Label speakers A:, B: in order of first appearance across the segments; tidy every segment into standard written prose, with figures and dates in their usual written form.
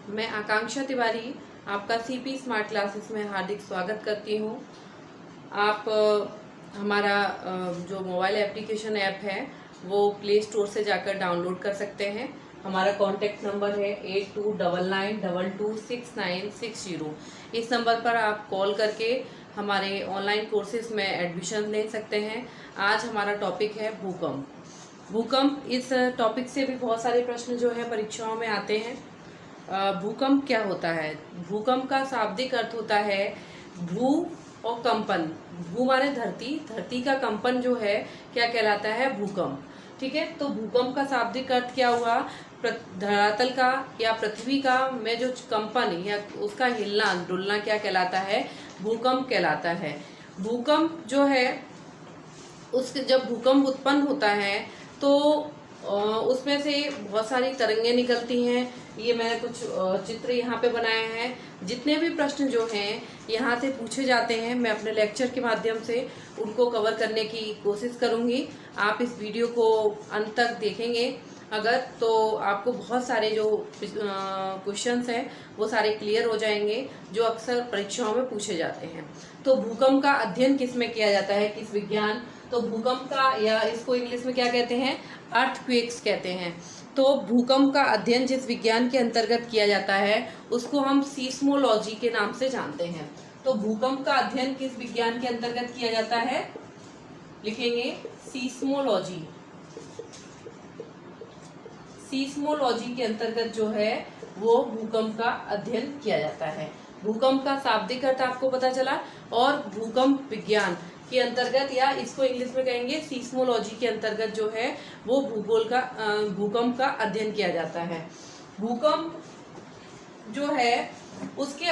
A: मैं आकांक्षा तिवारी आपका CP smart classes में हार्दिक स्वागत करती हूँ। आप हमारा जो मोबाइल एप्लीकेशन ऐप है वो प्ले स्टोर से जाकर डाउनलोड कर सकते हैं। हमारा कॉन्टैक्ट नंबर है 8299226960। इस नंबर पर आप कॉल करके हमारे ऑनलाइन कोर्सेज में एडमिशन ले सकते हैं। आज हमारा टॉपिक है भूकंप। इस टॉपिक से भी बहुत सारे प्रश्न जो है परीक्षाओं में आते हैं। भूकंप क्या होता है? भूकंप का शाब्दिक अर्थ होता है भू और कंपन। भू माने धरती, धरती का कंपन जो है क्या कहलाता है? भूकंप। ठीक है, तो भूकंप का शाब्दिक अर्थ क्या हुआ? धरातल का या पृथ्वी का में जो कंपन या उसका हिलना डुलना क्या कहलाता है? भूकंप कहलाता है। भूकंप जो है उसके जब भूकंप उत्पन्न होता है तो उसमें से बहुत सारी तरंगें निकलती हैं। ये मैंने कुछ चित्र यहाँ पे बनाए हैं। जितने भी प्रश्न जो हैं यहाँ से पूछे जाते हैं, मैं अपने लेक्चर के माध्यम से उनको कवर करने की कोशिश करूँगी। आप इस वीडियो को अंत तक देखेंगे अगर, तो आपको बहुत सारे जो क्वेश्चंस हैं वो सारे क्लियर हो जाएंगे जो अक्सर परीक्षाओं में पूछे जाते हैं। तो भूकंप का अध्ययन किस में किया जाता है, किस विज्ञान? तो भूकंप का, या इसको इंग्लिश में क्या कहते हैं? अर्थक्वेक्स कहते हैं। तो भूकंप का अध्ययन जिस विज्ञान के अंतर्गत किया जाता है उसको हम सीस्मोलॉजी के नाम से जानते हैं। तो भूकंप का अध्ययन किस विज्ञान के अंतर्गत किया जाता है? लिखेंगे सीस्मोलॉजी। सीस्मोलॉजी के अंतर्गत जो है वो भूकंप का अध्ययन किया जाता है। भूकंप का शाब्दिक अर्थ आपको पता चला, और भूकंप विज्ञान के अंतर्गत, या इसको इंग्लिश में कहेंगे सीस्मोलॉजी के अंतर्गत जो है वो भूकंप का अध्ययन किया जाता है। भूकंप जो है उसके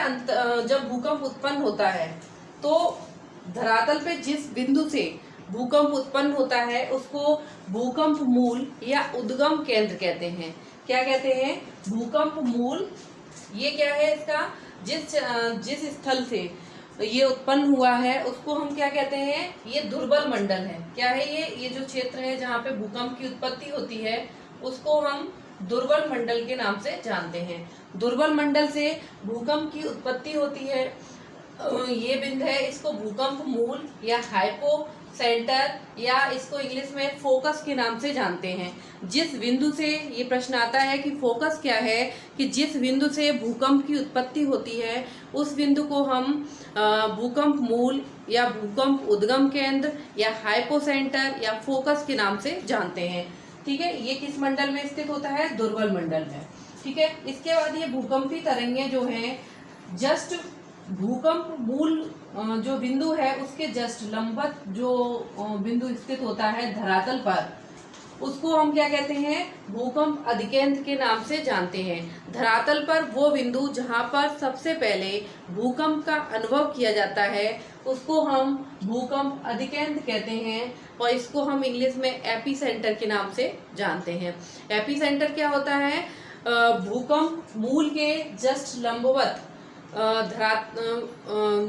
A: जब भूकंप उत्पन्न होता है तो धरातल पे जिस बिंदु से भूकंप उत्पन्न होता है उसको भूकंप मूल या उद्गम केंद्र कहते हैं। क्या कहते हैं? भूकंप मूल। ये क्या है इसका? जिस स्थल से ये उत्पन्न हुआ है उसको हम क्या कहते हैं? ये दुर्बल मंडल है। क्या है ये जो क्षेत्र है जहाँ पे भूकंप की उत्पत्ति होती है उसको हम दुर्बल मंडल के नाम से जानते हैं। दुर्बल मंडल से भूकंप की उत्पत्ति होती है। ये बिंदु है, इसको भूकंप मूल या हाइपो सेंटर, या इसको इंग्लिश में फोकस के नाम से जानते हैं। जिस बिंदु से, ये प्रश्न आता है कि फोकस क्या है, कि जिस बिंदु से भूकंप की उत्पत्ति होती है उस बिंदु को हम भूकंप मूल या भूकंप उद्गम केंद्र या हाइपो सेंटर या फोकस के नाम से जानते हैं। ठीक है, ये किस मंडल में स्थित होता है? दुर्बल मंडल में। ठीक है, इसके बाद ये भूकंपी तरंगें जो हैं जस्ट भूकंप मूल जो बिंदु है उसके जस्ट लंबवत जो बिंदु स्थित होता है धरातल पर, उसको हम क्या कहते हैं? भूकंप अधिकेंद्र के नाम से जानते हैं। धरातल पर वो बिंदु जहां पर सबसे पहले भूकंप का अनुभव किया जाता है उसको हम भूकंप अधिकेंद्र कहते हैं, और इसको हम इंग्लिश में एपी सेंटर के नाम से जानते हैं। एपी सेंटर क्या होता है? भूकंप मूल के जस्ट लंबवत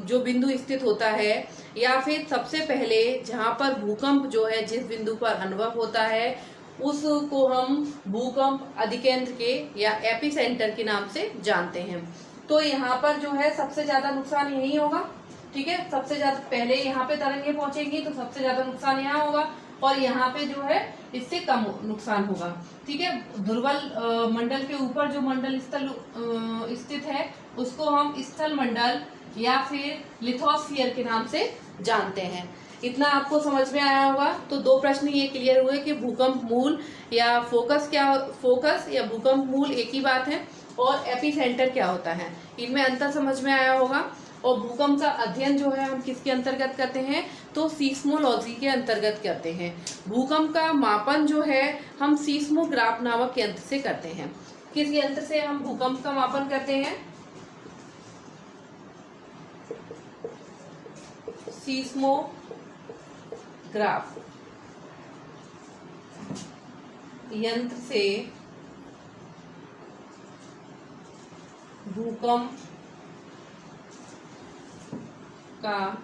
A: जो बिंदु स्थित होता है, या फिर सबसे पहले जहाँ पर भूकंप जो है जिस बिंदु पर अनुभव होता है उसको हम भूकंप अधिकेंद्र के या एपी सेंटर के नाम से जानते हैं। तो यहाँ पर जो है सबसे ज्यादा नुकसान यही होगा। ठीक है, सबसे ज्यादा पहले यहाँ पे तरंगे पहुंचेंगी तो सबसे ज्यादा नुकसान यहाँ होगा, और यहाँ पे जो है इससे कम नुकसान होगा। ठीक है, दुर्बल मंडल के ऊपर जो मंडल स्थल स्थित है उसको हम स्थल मंडल या फिर लिथोस्फीयर के नाम से जानते हैं। इतना आपको समझ में आया होगा। तो दो प्रश्न ये क्लियर हुए कि भूकंप मूल या फोकस या भूकंप मूल एक ही बात है, और एपी सेंटर क्या होता है, इनमें अंतर समझ में आया होगा। और भूकंप का अध्ययन जो है हम किसके अंतर्गत करते हैं? तो सीस्मोलॉजी के अंतर्गत करते हैं। भूकंप का मापन जो है हम सीस्मोग्राफ नामक यंत्र से करते हैं। किस यंत्र से हम भूकंप का मापन करते हैं? सीस्मोग्राफ यंत्र से भूकंप का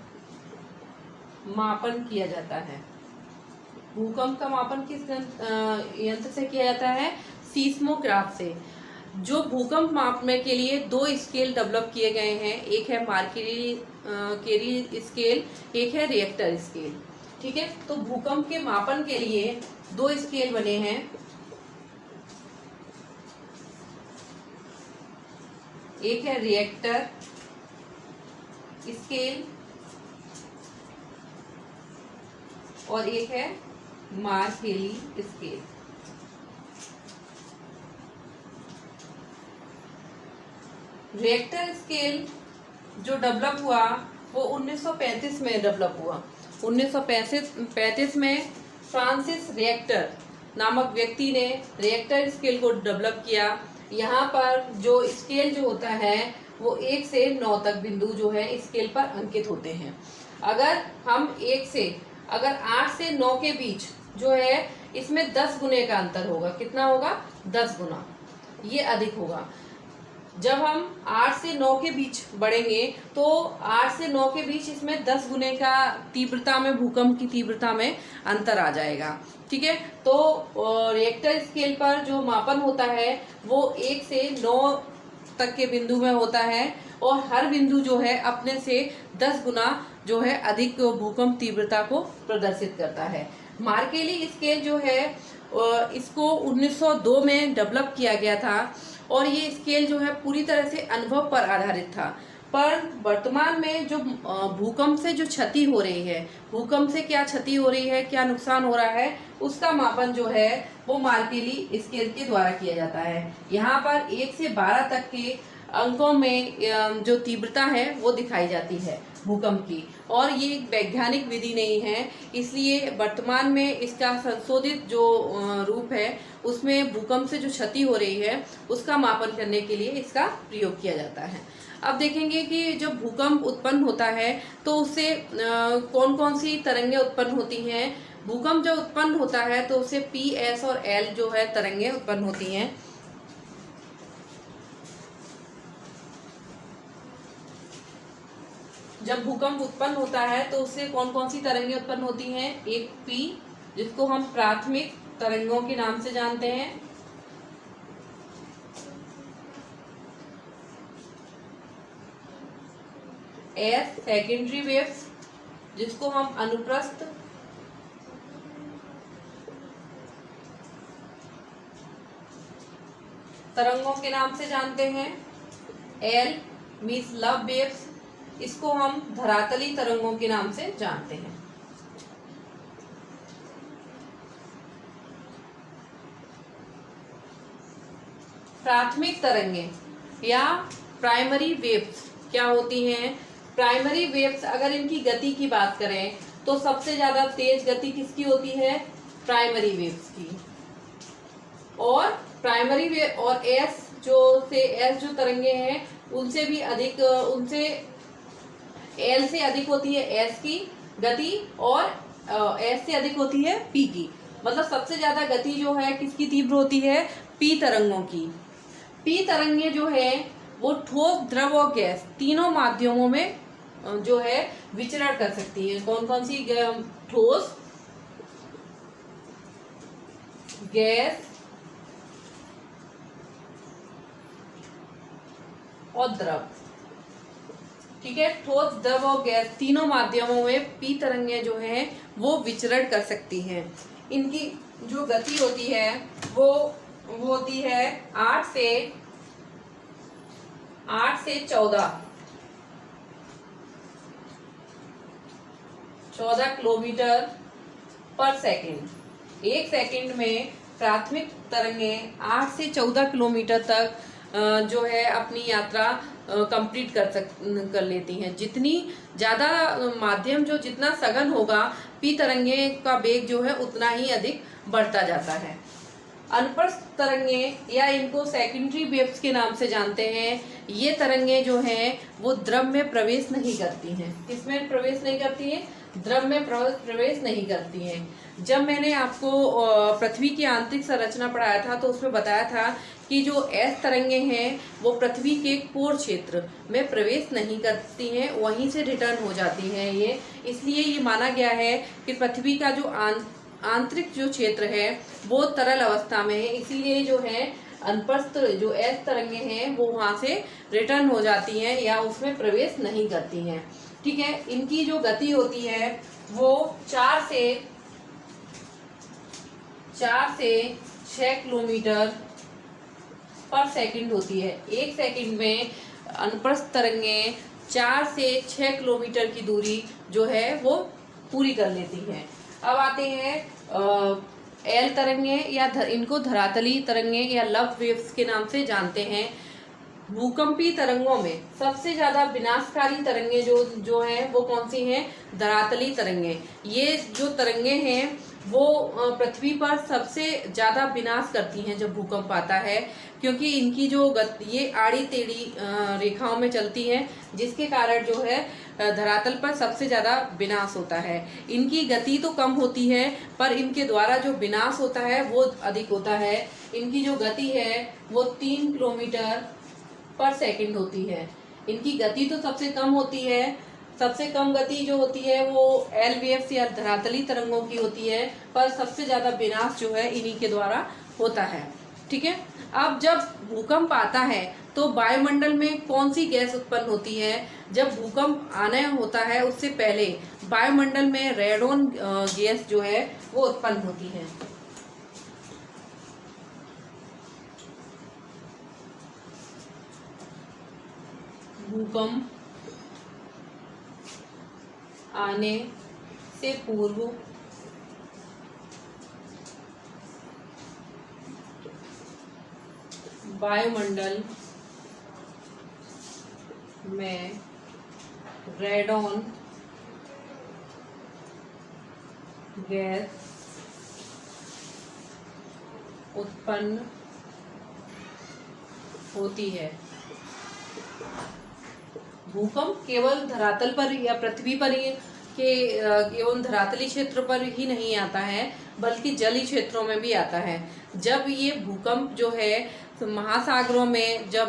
A: मापन किया जाता है। भूकंप का मापन किस यंत्र से किया जाता है? सीस्मोग्राफ से। जो भूकंप मापने के लिए दो स्केल डेवलप किए गए हैं, एक है मार्केली स्केल, एक है रिएक्टर स्केल। ठीक है, तो भूकंप के मापन के लिए दो स्केल बने हैं, एक है रिएक्टर स्केल और एक है मार्केली स्केल। रिएक्टर स्केल जो डेवलप हुआ वो 1935 में डेवलप हुआ। 1935 में फ्रांसिस रिएक्टर नामक व्यक्ति ने रिएक्टर स्केल को डेवलप किया। यहाँ पर जो स्केल जो होता है वो 1 से 9 तक बिंदु जो है स्केल पर अंकित होते हैं। अगर हम 8 से 9 के बीच जो है इसमें 10 गुने का अंतर होगा। कितना होगा? 10 गुना, ये अधिक होगा। जब हम 8 से 9 के बीच बढ़ेंगे तो 8 से 9 के बीच इसमें 10 गुने का तीव्रता में, भूकंप की तीव्रता में अंतर आ जाएगा। ठीक है, तो रिएक्टर स्केल पर जो मापन होता है वो 1 से 9 तक के बिंदु में होता है और हर बिंदु जो है अपने से 10 गुना जो है अधिक भूकंप तीव्रता को प्रदर्शित करता है। मार्केली स्केल जो है इसको 1902 में डेवलप किया गया था और ये स्केल जो है पूरी तरह से अनुभव पर आधारित था। पर वर्तमान में जो भूकंप से जो क्षति हो रही है, भूकंप से क्या क्षति हो रही है, क्या नुकसान हो रहा है, उसका मापन जो है वो मार्केली स्केल के द्वारा किया जाता है। यहाँ पर 1 से 12 तक के अंकों में जो तीव्रता है वो दिखाई जाती है भूकंप की, और ये एक वैज्ञानिक विधि नहीं है, इसलिए वर्तमान में इसका संशोधित जो रूप है उसमें भूकंप से जो क्षति हो रही है उसका मापन करने के लिए इसका प्रयोग किया जाता है। अब देखेंगे कि जब भूकंप उत्पन्न होता है तो उससे कौन कौन सी तरंगें उत्पन्न होती हैं। भूकंप जब उत्पन्न होता है तो उससे P, S और L जो है तरंगें उत्पन्न होती हैं। जब भूकंप उत्पन्न होता है तो उससे कौन कौन सी तरंगें उत्पन्न होती हैं। एक P, जिसको हम प्राथमिक तरंगों के नाम से जानते हैं, S सेकेंडरी वेव्स, जिसको हम अनुप्रस्थ तरंगों के नाम से जानते हैं, L मीन्स लव वेव्स, इसको हम धरातली तरंगों के नाम से जानते हैं। प्राथमिक तरंगें या प्राइमरी वेव्स क्या होती हैं। प्राइमरी वेव्स अगर इनकी गति की बात करें तो सबसे ज्यादा तेज गति किसकी होती है? प्राइमरी वेव्स की। और प्राइमरी वेव और एस जो तरंगें हैं उनसे भी अधिक, उनसे एल से अधिक होती है एस की गति और एस से अधिक होती है पी की। मतलब सबसे ज्यादा गति जो है किसकी तीव्र होती है? पी तरंगों की। पी तरंगें जो है वो ठोस, द्रव और गैस तीनों माध्यमों में जो है विचरण कर सकती है। कौन कौन सी? ठोस, गैस और द्रव। ठीक है, ठोस, द्रव और गैस तीनों माध्यमों में पी तरंगें जो हैं वो विचरण कर सकती हैं। इनकी जो गति होती है वो होती है 8 से 14 किलोमीटर पर सेकेंड। एक सेकेंड में प्राथमिक तरंगें 8 से 14 किलोमीटर तक जो है अपनी यात्रा कंप्लीट कर लेती हैं। जितनी ज़्यादा माध्यम जो जितना सघन होगा, पी तरंगे का वेग जो है उतना ही अधिक बढ़ता जाता है। अनुप्रस्थ तरंगें या इनको सेकेंडरी वेव्स के नाम से जानते हैं। ये तरंगें जो हैं वो द्रव में प्रवेश नहीं करती हैं। किसमें प्रवेश नहीं करती हैं? द्रव में प्रवेश नहीं करती हैं। जब मैंने आपको पृथ्वी की आंतरिक संरचना पढ़ाया था तो उसमें बताया था कि जो एस तरंगें हैं वो पृथ्वी के कोर क्षेत्र में प्रवेश नहीं करती हैं, वहीं से रिटर्न हो जाती हैं ये। इसलिए ये माना गया है कि पृथ्वी का जो आंतरिक जो क्षेत्र है वो तरल अवस्था में है, इसीलिए जो है अनुप्रस्थ जो एस तरंगे हैं वो वहां से रिटर्न हो जाती हैं या उसमें प्रवेश नहीं करती हैं। ठीक है, इनकी जो गति होती है वो 4 से 6 किलोमीटर पर सेकंड होती है। एक सेकंड में अनुप्रस्थ तरंगें 4 से 6 किलोमीटर की दूरी जो है वो पूरी कर लेती हैं। अब आते हैं एल तरंगे या इनको धरातली तरंगे या लव वेव्स के नाम से जानते हैं। भूकंपी तरंगों में सबसे ज्यादा विनाशकारी तरंगे जो है वो कौन सी हैं? धरातली तरंगे। ये जो तरंगे हैं वो पृथ्वी पर सबसे ज्यादा विनाश करती हैं जब भूकंप आता है, क्योंकि इनकी जो ये आड़ी टेढ़ी रेखाओं में चलती हैं, जिसके कारण जो है धरातल पर सबसे ज्यादा विनाश होता है। इनकी गति तो कम होती है पर इनके द्वारा जो विनाश होता है वो अधिक होता है। इनकी जो गति है वो 3 किलोमीटर पर सेकंड होती है। इनकी गति तो सबसे कम होती है, सबसे कम गति जो होती है वो एल वेव्स या धरातली तरंगों की होती है, पर सबसे ज्यादा विनाश जो है इन्हीं के द्वारा होता है। ठीक है, अब जब भूकंप आता है तो वायुमंडल में कौन सी गैस उत्पन्न होती है? जब भूकंप आना होता है उससे पहले वायुमंडल में रेडॉन गैस जो है वो उत्पन्न होती है। भूकंप आने से पूर्व वायुमंडल में रेडॉन गैस उत्पन्न होती है। भूकंप केवल धरातल पर या पृथ्वी पर ही केवल धरातली क्षेत्र पर ही नहीं आता है, बल्कि जलीय क्षेत्रों में भी आता है। जब ये भूकंप जो है तो महासागरों में जब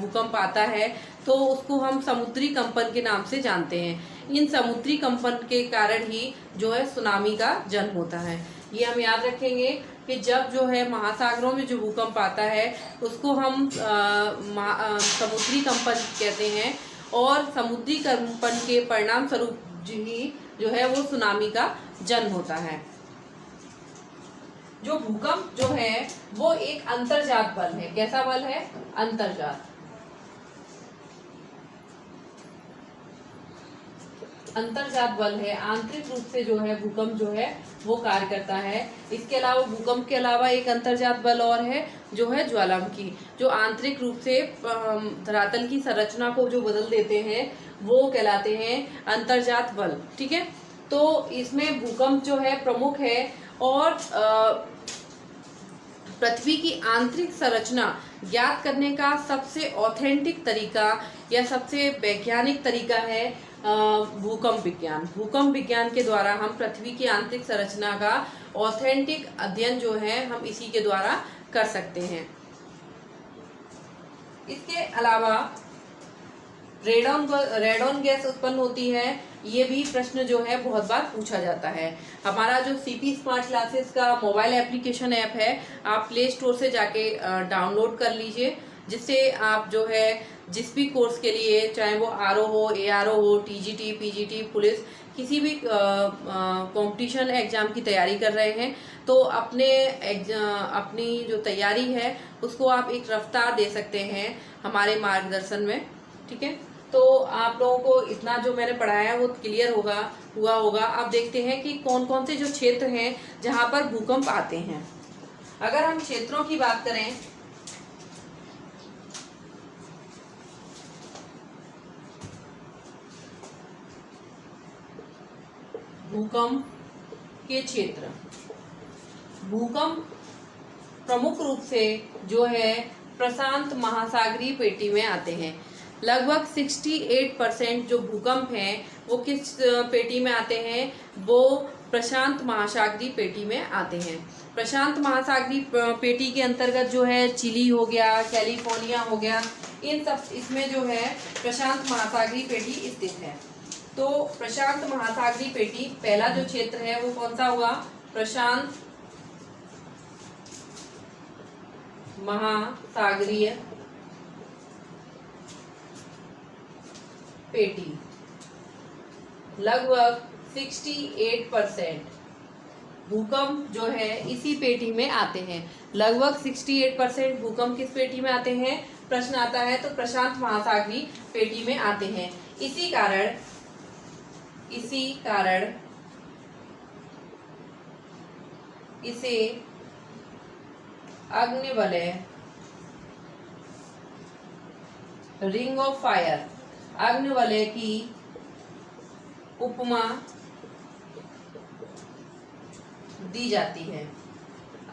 A: भूकंप आता है तो उसको हम समुद्री कंपन के नाम से जानते हैं। इन समुद्री कंपन के कारण ही जो है सुनामी का जन्म होता है। ये हम याद रखेंगे कि जब जो है महासागरों में जो भूकंप आता है उसको हम समुद्री कंपन कहते हैं, और समुद्री कंपन के परिणाम स्वरूप ही जो है वो सुनामी का जन्म होता है। जो भूकंप जो है वो एक अंतर्जात बल है। कैसा बल है? अंतर्जात। अंतर्जात बल है। आंतरिक रूप से जो है भूकंप जो है वो कार्य करता है। इसके अलावा भूकंप के अलावा एक अंतर्जात बल और है जो है ज्वालामुखी, जो आंतरिक रूप से धरातल की संरचना को जो बदल देते हैं वो कहलाते हैं अंतर्जात बल। ठीक है, तो इसमें भूकंप जो है प्रमुख है, और पृथ्वी की आंतरिक संरचना ज्ञात करने का सबसे ऑथेंटिक तरीका या सबसे वैज्ञानिक तरीका है भूकंप विज्ञान। भूकंप विज्ञान के द्वारा हम पृथ्वी की आंतरिक संरचना का ऑथेंटिक अध्ययन जो है हम इसी के द्वारा कर सकते हैं। इसके अलावा रेडॉन गैस उत्पन्न होती है, ये भी प्रश्न जो है बहुत बार पूछा जाता है। हमारा जो सीपी स्मार्ट क्लासेस का मोबाइल एप्लीकेशन ऐप है, आप प्ले स्टोर से जाके डाउनलोड कर लीजिए, जिससे आप जो है जिस भी कोर्स के लिए, चाहे वो आरओ हो, एआरओ हो, टीजीटी, पीजीटी, पुलिस, किसी भी कंपटीशन एग्जाम की तैयारी कर रहे हैं तो अपनी जो तैयारी है उसको आप एक रफ्तार दे सकते हैं हमारे मार्गदर्शन में। ठीक है, तो आप लोगों को इतना जो मैंने पढ़ाया है वो क्लियर हुआ होगा। अब देखते हैं कि कौन कौन से जो क्षेत्र हैं जहां पर भूकंप आते हैं। अगर हम क्षेत्रों की बात करें भूकंप के क्षेत्र, भूकंप प्रमुख रूप से जो है प्रशांत महासागरीय पेटी में आते हैं। लगभग 68% जो भूकंप हैं वो किस पेटी में आते हैं? वो प्रशांत महासागरीय पेटी में आते हैं। प्रशांत महासागरीय पेटी के अंतर्गत जो है चिली हो गया, कैलिफोर्निया हो गया, इन सब इसमें जो है प्रशांत महासागरीय पेटी स्थित है। तो प्रशांत महासागरीय पेटी पहला जो क्षेत्र है वो कौन सा हुआ? प्रशांत महासागरीय पेटी। लगभग 68% भूकंप जो है इसी पेटी में आते हैं। लगभग 68% भूकंप किस पेटी में आते हैं? प्रश्न आता है तो प्रशांत महासागरीय पेटी में आते हैं। इसी कारण इसे अग्निवलय, रिंग ऑफ फायर, अग्निवलय की उपमा दी जाती है।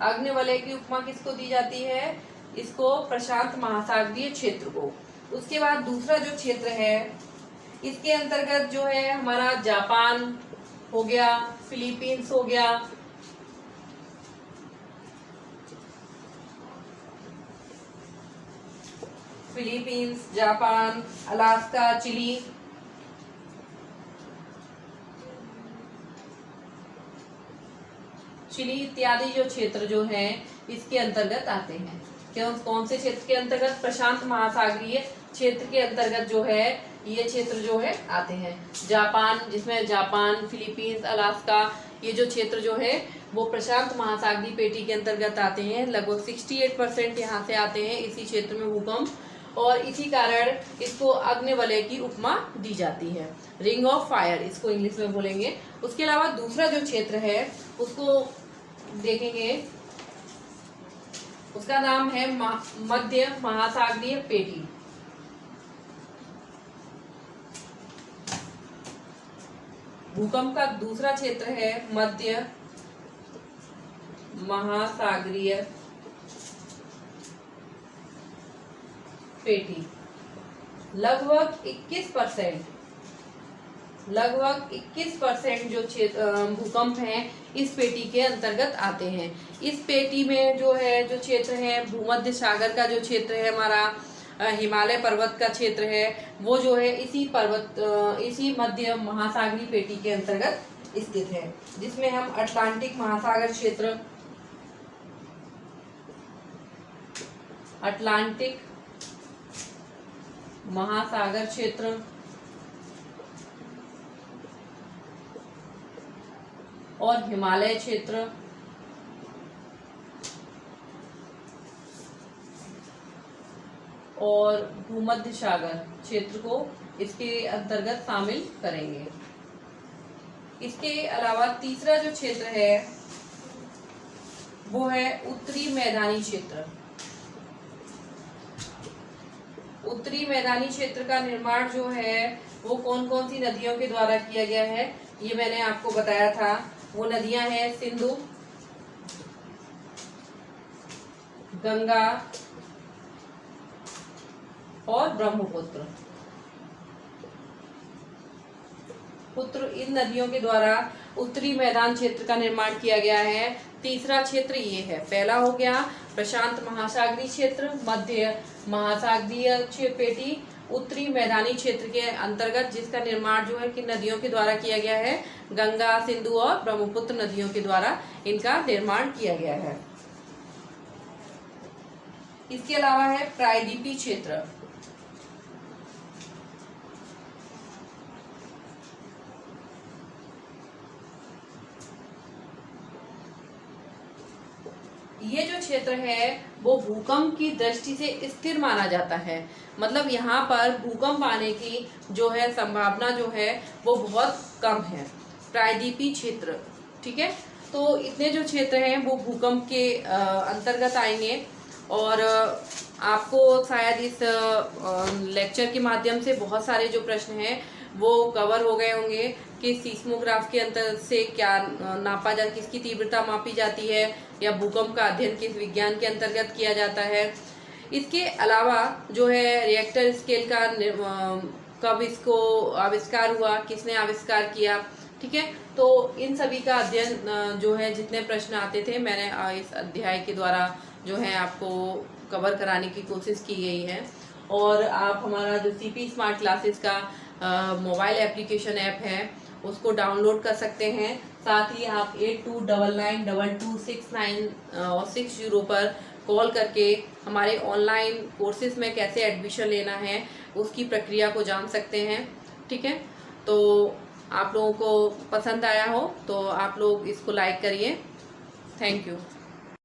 A: अग्निवलय की उपमा किसको दी जाती है? इसको प्रशांत महासागरीय क्षेत्र को। उसके बाद दूसरा जो क्षेत्र है इसके अंतर्गत जो है हमारा जापान हो गया, फिलीपींस हो गया, Philippines, Japan, Alaska, Chile, Chile इत्यादि जो क्षेत्र जो हैं इसके अंतर्गत आते हैं। कौन से क्षेत्र के अंतर्गत? प्रशांत महासागरीय क्षेत्र के अंतर्गत जो है ये क्षेत्र जो है आते हैं। जापान, जिसमें जापान, फिलीपींस, अलास्का, ये जो क्षेत्र जो है वो प्रशांत महासागरीय पेटी के अंतर्गत आते हैं। लगभग 68% यहाँ से आते हैं इसी क्षेत्र में भूकंप, और इसी कारण इसको अग्निवलय की उपमा दी जाती है, रिंग ऑफ फायर इसको इंग्लिश में बोलेंगे। उसके अलावा दूसरा जो क्षेत्र है उसको देखेंगे, उसका नाम है मध्य महासागरीय पेटी। भूकंप का दूसरा क्षेत्र है मध्य महासागरीय पेटी। लगभग 21% जो भूकंप हैं इस पेटी के अंतर्गत आते हैं। इस पेटी में जो है जो क्षेत्र है भूमध्य सागर का जो क्षेत्र है हमारा, हिमालय पर्वत का क्षेत्र है, वो जो है इसी मध्य महासागरीय पेटी के अंतर्गत स्थित है, जिसमें हम अटलांटिक महासागर क्षेत्र, अटलांटिक महासागर क्षेत्र और हिमालय क्षेत्र और भूमध्य सागर क्षेत्र को इसके अंतर्गत शामिल करेंगे। इसके अलावा तीसरा जो क्षेत्र है वो है उत्तरी मैदानी क्षेत्र। उत्तरी मैदानी क्षेत्र का निर्माण जो है वो कौन कौन सी नदियों के द्वारा किया गया है ये मैंने आपको बताया था। वो नदियां हैं सिंधु, गंगा और ब्रह्मपुत्र। इन नदियों के द्वारा उत्तरी मैदान क्षेत्र का निर्माण किया गया है। तीसरा क्षेत्र ये है, पहला हो गया प्रशांत महासागरीय क्षेत्र, मध्य महासागरीय पेटी, उत्तरी मैदानी क्षेत्र के अंतर्गत जिसका निर्माण जो है कि नदियों के द्वारा किया गया है, गंगा, सिंधु और ब्रह्मपुत्र नदियों के द्वारा इनका निर्माण किया गया है। इसके अलावा है प्रायद्वीपीय क्षेत्र। ये जो क्षेत्र है वो भूकंप की दृष्टि से स्थिर माना जाता है, मतलब यहाँ पर भूकंप आने की जो है संभावना जो है वो बहुत कम है। प्रायद्वीपीय क्षेत्र, ठीक है। तो इतने जो क्षेत्र हैं वो भूकंप के अंतर्गत आएंगे और आपको शायद इस लेक्चर के माध्यम से बहुत सारे जो प्रश्न हैं वो कवर हो गए होंगे कि सीस्मोग्राफ के अंतर से क्या नापा जा, किसकी तीव्रता मापी जाती है, या भूकंप का अध्ययन किस विज्ञान के अंतर्गत किया जाता है। इसके अलावा जो है रिएक्टर स्केल का कब इसको आविष्कार हुआ, किसने आविष्कार किया, ठीक है। तो इन सभी का अध्ययन जो है जितने प्रश्न आते थे मैंने इस अध्याय के द्वारा जो है आपको कवर कराने की कोशिश की गई है। और आप हमारा जो सीपी स्मार्ट क्लासेस का मोबाइल एप्लीकेशन ऐप है उसको डाउनलोड कर सकते हैं। साथ ही आप 82992269 और 60 पर कॉल करके हमारे ऑनलाइन कोर्सेज में कैसे एडमिशन लेना है उसकी प्रक्रिया को जान सकते हैं। ठीक है, तो आप लोगों को पसंद आया हो तो आप लोग इसको लाइक करिए। Thank you.